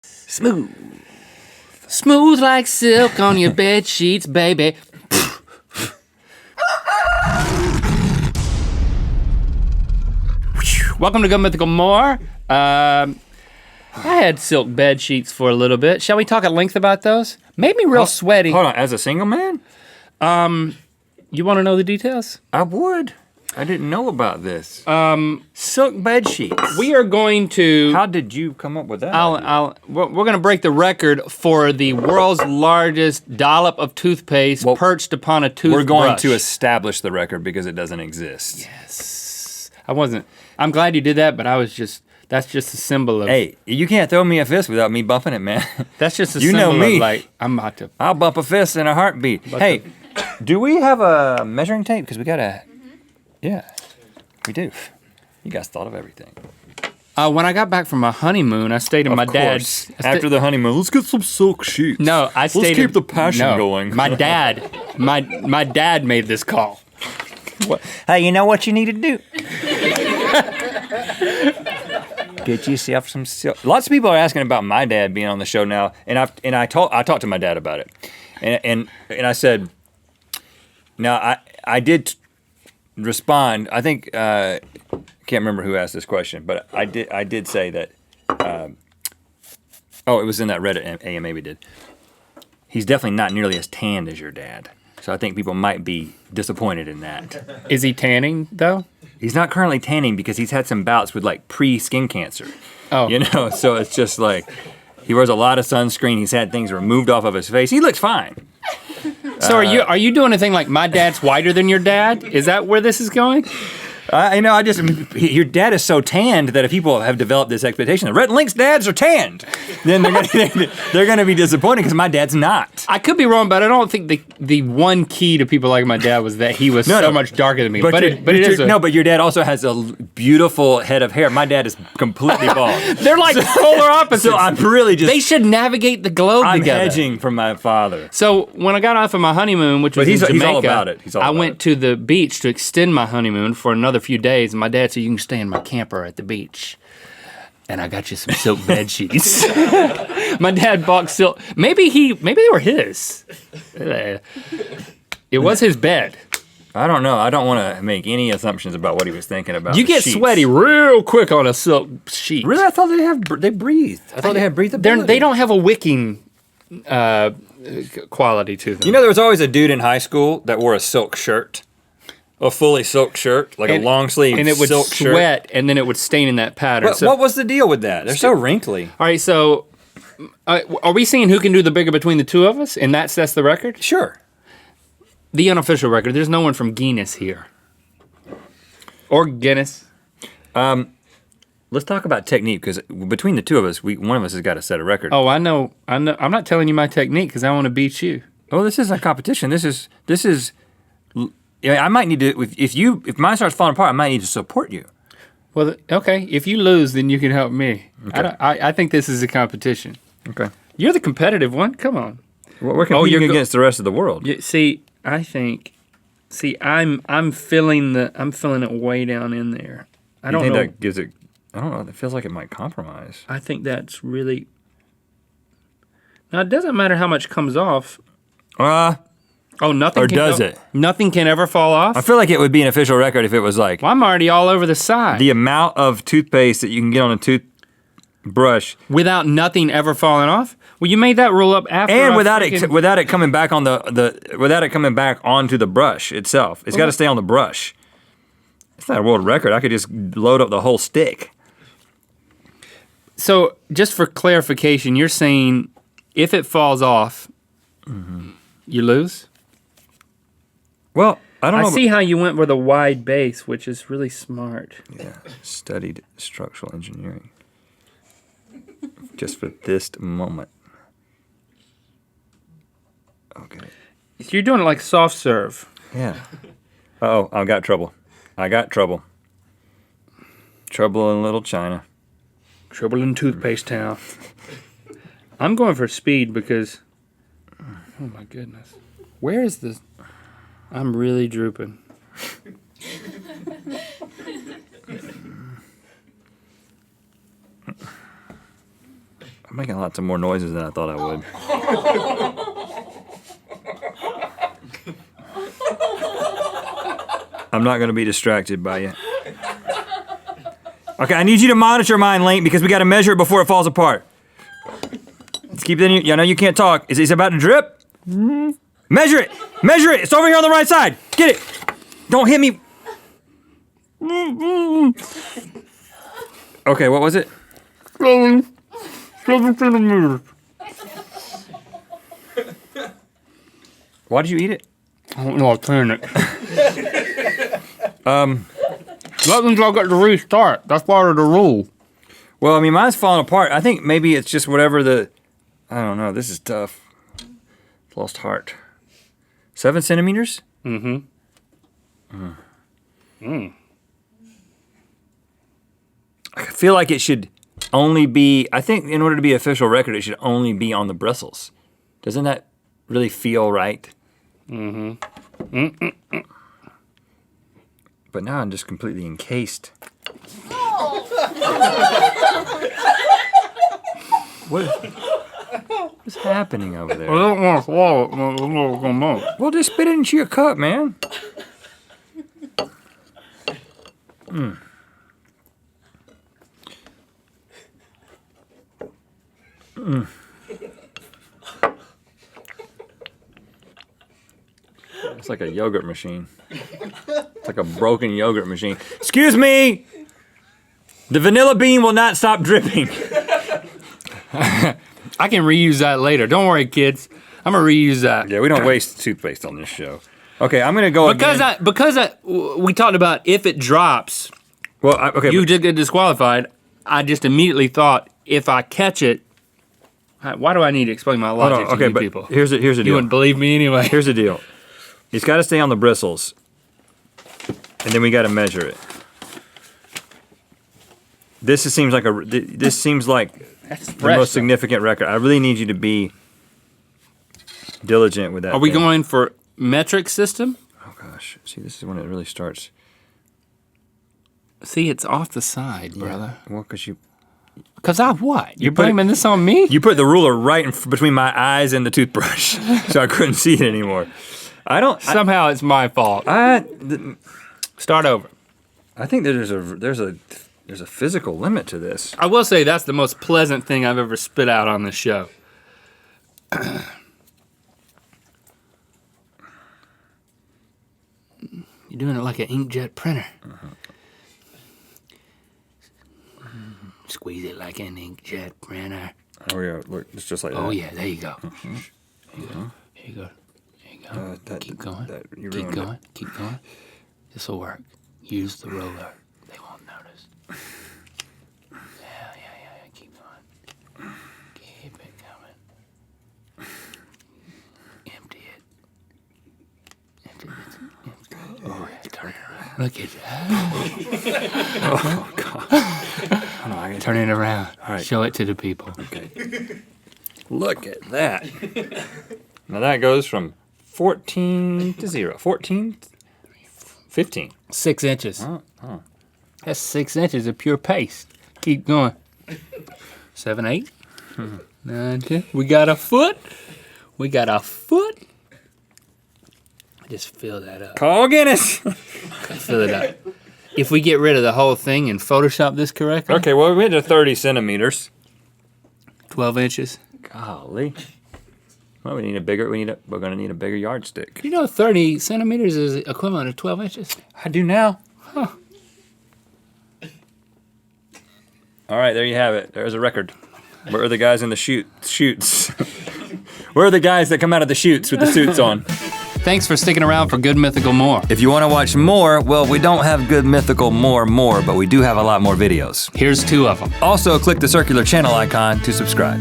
Smooth. Smooth like silk on your bed sheets, baby. Welcome to Go Mythical More. I had silk bed sheets for a little bit. Shall we talk at length about those? Made me real sweaty. Hold on, as a single man? You want to know the details? I would. I didn't know about this. Silk bed sheets. We are going to... How did you come up with that? We're going to break the record for the world's largest dollop of toothpaste perched upon a toothbrush. We're going to establish the record because it doesn't exist. Yes. I'm glad you did that, but that's just a symbol of... Hey, you can't throw me a fist without me bumping it, man. That's just a symbol of like, I'm about to... I'll bump a fist in a heartbeat. Hey, do we have a measuring tape? Because we got a... Yeah, we do. You guys thought of everything. When I got back from my honeymoon, I stayed in my dad's... After the honeymoon, let's get some silk sheets. No, Let's keep the passion going. My dad made this call. What? Hey, you know what you need to do? Get yourself some silk. Lots of people are asking about my dad being on the show now, and I talked to my dad about it, and I said, now I did respond. I think can't remember who asked this question, but I did say that. It was in that Reddit AMA we did. He's definitely not nearly as tanned as your dad, so I think people might be disappointed in that. Is he tanning though? He's not currently tanning because he's had some bouts with like pre-skin cancer. Oh. You know, so it's just like he wears a lot of sunscreen. He's had things removed off of his face. He looks fine. So are you doing a thing like my dad's whiter than your dad? Is that where this is going? Your dad is so tanned that if people have developed this expectation that Rhett and Link's dads are tanned, then they're gonna be disappointed because my dad's not. I could be wrong, but I don't think the one key to people like my dad was that he was so much darker than me. But your dad also has a beautiful head of hair. My dad is completely bald. They're like polar opposites. So I'm really just... They should navigate the globe together. I'm hedging from my father. So when I got off of my honeymoon, which was in Jamaica, he's all about it. I went to the beach to extend my honeymoon for another few days, and my dad said, you can stay in my camper at the beach. And I got you some silk bed sheets. My dad bought silk. Maybe they were his. It was his bed. I don't know. I don't want to make any assumptions about what he was thinking about. You get sheets. Sweaty real quick on a silk sheet. Really? I thought they breathe. I thought they had breathability. They don't have a wicking quality to them. You know, there was always a dude in high school that wore a silk shirt. A fully silk shirt, like a long sleeve silk shirt. And it would sweat, and then it would stain in that pattern. What was the deal with that? They're so wrinkly. All right, so are we seeing who can do the bigger between the two of us, and that sets the record? Sure. The unofficial record. There's no one from Guinness here. Or Guinness. Let's talk about technique, because between the two of us, one of us has got to set a record. Oh, I know. I'm not telling you my technique because I want to beat you. Oh, this isn't a competition. This is. I might need to. If mine starts falling apart, I might need to support you. Well, okay. If you lose, then you can help me. Okay. I think this is a competition. Okay. You're the competitive one. Come on. Well, we're competing against the rest of the world. See, I'm feeling it way down in there. I don't know. That gives it? I don't know. It feels like it might compromise. I think that's really. Now it doesn't matter how much comes off. Oh, nothing. Or does it? Nothing can ever fall off? I feel like it would be an official record if it was like... Well, I'm already all over the side. The amount of toothpaste that you can get on a toothbrush. Without nothing ever falling off? Well, you made that rule up after. And without it coming back on without it coming back onto the brush itself. It's got to stay on the brush. It's not a world record. I could just load up the whole stick. So, just for clarification, you're saying if it falls off, you lose? Well, I don't know. I see how you went with a wide base, which is really smart. Yeah, studied structural engineering. Just for this moment. Okay. You're doing it like soft serve. Yeah. Uh-oh, I got trouble. Trouble in Little China. Trouble in Toothpaste Town. I'm going for speed because, oh my goodness. Where is this? I'm really drooping. I'm making lots of more noises than I thought I would. I'm not going to be distracted by you. Okay, I need you to monitor mine, Link, because we got to measure it before it falls apart. Let's keep it in you. I know you can't talk. Is it about to drip? Measure it. Measure it. It's over here on the right side. Get it. Don't hit me. Okay, what was it? 7 centimeters. Why did you eat it? I don't know, I turned it. That means I got to restart. That's part of the rule. Well, I mean, mine's falling apart. I think maybe it's just whatever the... I don't know. This is tough. Lost heart. 7 centimeters? Mm-hmm. I feel like it should only be... I think in order to be official record, it should only be on the bristles. Doesn't that really feel right? Mm-hmm. But now I'm just completely encased. What's happening over there? I don't want to swallow it. I'm going to move. Well, just spit it into your cup, man. It's like a yogurt machine. It's like a broken yogurt machine. Excuse me! The vanilla bean will not stop dripping. I can reuse that later. Don't worry, kids. I'm going to reuse that. Yeah, we don't waste toothpaste on this show. Okay, I'm going to go again. Because we talked about if it drops, Well, okay. you just get disqualified. I just immediately thought if I catch it, why do I need to explain my logic to you people? Here's the You deal. wouldn't believe me anyway. Here's the deal. It's got to stay on the bristles, and then we got to measure it. This seems like That's the most significant record. I really need you to be diligent with that. Are we thing. going for metric system? Oh gosh, see, this is when it really starts. See, it's off the side, brother. Well, because you Because I what? You're put it- blaming this on me? put the ruler right between my eyes and the toothbrush, so I couldn't see it anymore. Somehow it's my fault. Start over. I think there's a physical limit to this. I will say that's the most pleasant thing I've ever spit out on this show. You're doing it like an inkjet printer. Squeeze it like an inkjet printer. Oh yeah, look, it's just like that. Oh yeah, there you go. Here you go. Here you go. Here you go. Keep going. Keep going. Keep going. This will work. Use the roller. They won't notice. Yeah. Keep going. Keep it coming. Empty it. Empty it. Oh, turn it around. Look at that. Oh god. Turn it around. All right. Show it to the people. Okay. Look at that. Now that goes from 14 to 0. 14, 15. 6 inches. Oh. That's 6 inches of pure paste. Keep going. 7, 8, 9, 10. We got a foot. Just fill that up. Call Guinness. Fill it up. If we get rid of the whole thing and Photoshop this correctly, Okay, well, we went to 30 centimeters. 12 inches. Golly. Well, we're gonna need a bigger yardstick. You know 30 centimeters is equivalent to 12 inches? I do now. All right, there you have it. There's a record. Where are the guys in the shoots? Where are the guys that come out of the shoots with the suits on? Thanks for sticking around for Good Mythical More. If you want to watch more, well, we don't have Good Mythical more, but we do have a lot more videos. Here's 2 of them. Also, click the circular channel icon to subscribe.